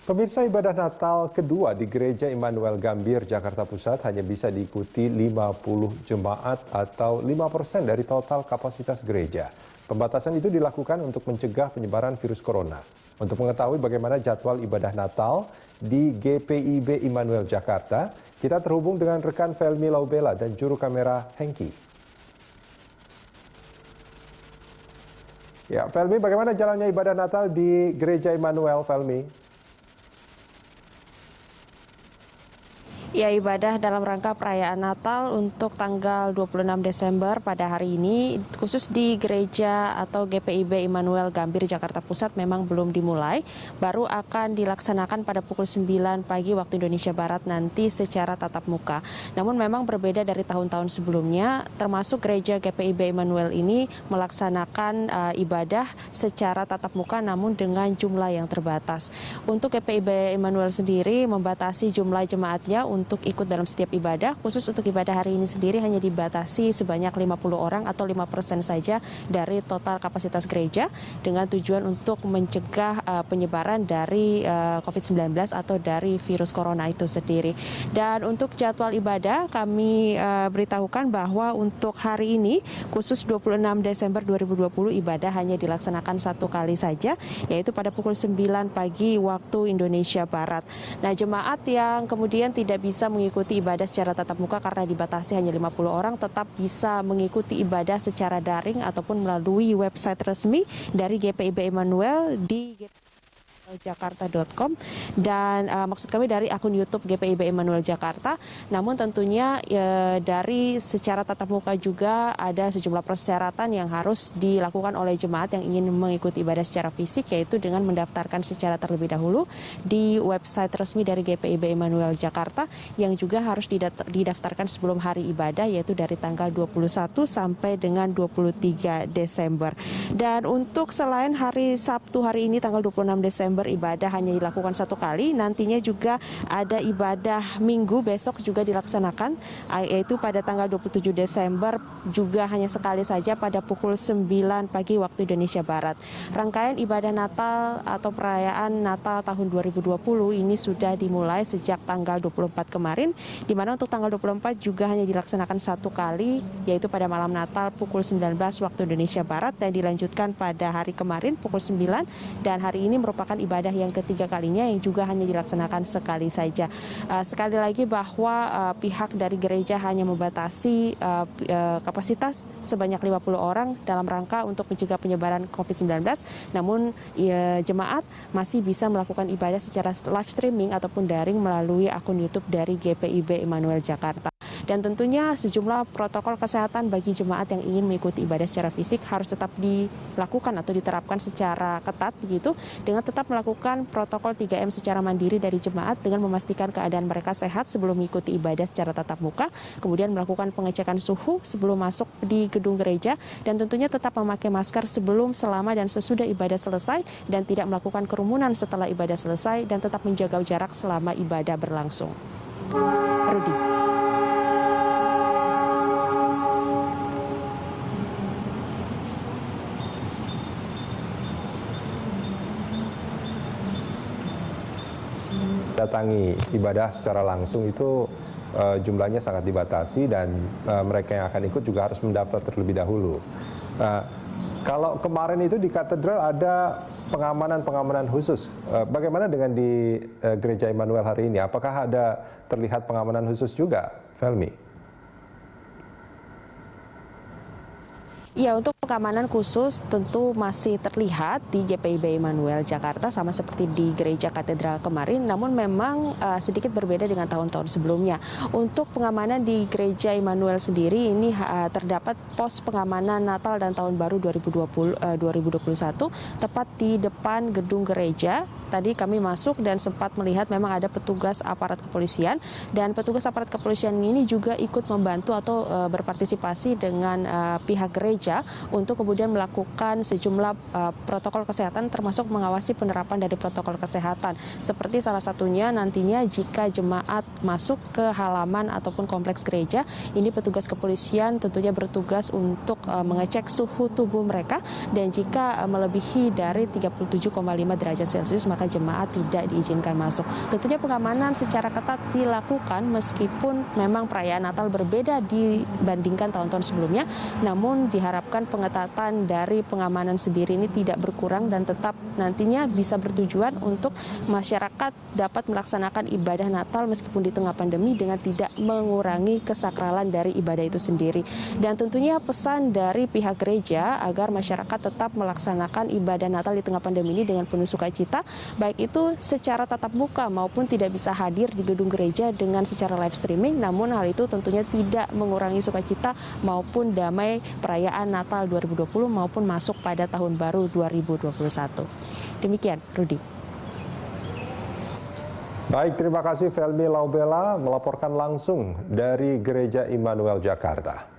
Pemirsa, ibadah Natal kedua di Gereja Immanuel Gambir, Jakarta Pusat hanya bisa diikuti 50 jemaat atau 5% dari total kapasitas gereja. Pembatasan itu dilakukan untuk mencegah penyebaran virus corona. Untuk mengetahui bagaimana jadwal ibadah Natal di GPIB Immanuel Jakarta, kita terhubung dengan rekan Felmi Laubela dan juru kamera Hengki. Ya, Felmi, bagaimana jalannya ibadah Natal di Gereja Immanuel, Felmi? Ya, ibadah dalam rangka perayaan Natal untuk tanggal 26 Desember pada hari ini, khusus di gereja atau GPIB Immanuel Gambir Jakarta Pusat memang belum dimulai, baru akan dilaksanakan pada pukul 9 pagi waktu Indonesia Barat nanti secara tatap muka. Namun memang berbeda dari tahun-tahun sebelumnya, termasuk gereja GPIB Immanuel ini melaksanakan ibadah secara tatap muka namun dengan jumlah yang terbatas. Untuk GPIB Immanuel sendiri membatasi jumlah jemaatnya untuk ikut dalam setiap ibadah. Khusus untuk ibadah hari ini sendiri hanya dibatasi sebanyak 50 orang atau 5% saja dari total kapasitas gereja dengan tujuan untuk mencegah penyebaran dari COVID-19 atau dari virus corona itu sendiri. Dan untuk jadwal ibadah kami beritahukan bahwa untuk hari ini khusus 26 Desember 2020 ibadah hanya dilaksanakan satu kali saja, yaitu pada pukul 9 pagi waktu Indonesia Barat. Nah, jemaat yang kemudian tidak bisa mengikuti ibadah secara tatap muka karena dibatasi hanya 50 orang tetap bisa mengikuti ibadah secara daring ataupun melalui website resmi dari GPIB Immanuel di jakarta.com dan maksud kami dari akun YouTube GPIB Immanuel Jakarta. Namun tentunya dari secara tatap muka juga ada sejumlah persyaratan yang harus dilakukan oleh jemaat yang ingin mengikuti ibadah secara fisik, yaitu dengan mendaftarkan secara terlebih dahulu di website resmi dari GPIB Immanuel Jakarta yang juga harus didaftarkan sebelum hari ibadah, yaitu dari tanggal 21 sampai dengan 23 Desember. Dan untuk selain hari Sabtu hari ini tanggal 26 Desember ibadah hanya dilakukan satu kali, nantinya juga ada ibadah Minggu besok juga dilaksanakan, yaitu pada tanggal 27 Desember juga hanya sekali saja pada pukul 9 pagi waktu Indonesia Barat. Rangkaian ibadah Natal atau perayaan Natal tahun 2020 ini sudah dimulai sejak tanggal 24 kemarin, di mana untuk tanggal 24 juga hanya dilaksanakan satu kali, yaitu pada malam Natal pukul 19 waktu Indonesia Barat, dan dilanjutkan pada hari kemarin pukul 9, dan hari ini merupakan ibadah yang ketiga kalinya yang juga hanya dilaksanakan sekali saja. Sekali lagi bahwa pihak dari gereja hanya membatasi kapasitas sebanyak 50 orang dalam rangka untuk mencegah penyebaran COVID-19. Namun jemaat masih bisa melakukan ibadah secara live streaming ataupun daring melalui akun YouTube dari GPIB Immanuel Jakarta. Dan tentunya sejumlah protokol kesehatan bagi jemaat yang ingin mengikuti ibadah secara fisik harus tetap dilakukan atau diterapkan secara ketat begitu, dengan tetap melakukan protokol 3M secara mandiri dari jemaat dengan memastikan keadaan mereka sehat sebelum mengikuti ibadah secara tatap muka, kemudian melakukan pengecekan suhu sebelum masuk di gedung gereja, dan tentunya tetap memakai masker sebelum, selama, dan sesudah ibadah selesai, dan tidak melakukan kerumunan setelah ibadah selesai, dan tetap menjaga jarak selama ibadah berlangsung. Rudi. Datangi ibadah secara langsung itu jumlahnya sangat dibatasi, dan mereka yang akan ikut juga harus mendaftar terlebih dahulu. Kalau kemarin itu di katedral ada pengamanan khusus, bagaimana dengan di Gereja Immanuel hari ini? Apakah ada terlihat pengamanan khusus juga, Felmi? Ya, untuk pengamanan khusus tentu masih terlihat di GPIB Immanuel Jakarta sama seperti di Gereja Katedral kemarin, namun memang sedikit berbeda dengan tahun-tahun sebelumnya. Untuk pengamanan di Gereja Immanuel sendiri ini terdapat pos pengamanan Natal dan Tahun Baru 2021 tepat di depan gedung gereja. Tadi kami masuk dan sempat melihat memang ada petugas aparat kepolisian, dan petugas aparat kepolisian ini juga ikut membantu atau berpartisipasi dengan pihak gereja untuk kemudian melakukan sejumlah protokol kesehatan, termasuk mengawasi penerapan dari protokol kesehatan. Seperti salah satunya nantinya jika jemaat masuk ke halaman ataupun kompleks gereja, ini petugas kepolisian tentunya bertugas untuk mengecek suhu tubuh mereka, dan jika melebihi dari 37,5 derajat Celcius maka maka jemaat tidak diizinkan masuk. Tentunya pengamanan secara ketat dilakukan meskipun memang perayaan Natal berbeda dibandingkan tahun-tahun sebelumnya, namun diharapkan pengetatan dari pengamanan sendiri ini tidak berkurang dan tetap nantinya bisa bertujuan untuk masyarakat dapat melaksanakan ibadah Natal meskipun di tengah pandemi dengan tidak mengurangi kesakralan dari ibadah itu sendiri. Dan tentunya pesan dari pihak gereja agar masyarakat tetap melaksanakan ibadah Natal di tengah pandemi ini dengan penuh sukacita, baik itu secara tatap muka maupun tidak bisa hadir di gedung gereja dengan secara live streaming, namun hal itu tentunya tidak mengurangi sukacita maupun damai perayaan Natal 2020 maupun masuk pada tahun baru 2021. Demikian, Rudi. Baik, terima kasih Felmi Laubela melaporkan langsung dari Gereja Immanuel Jakarta.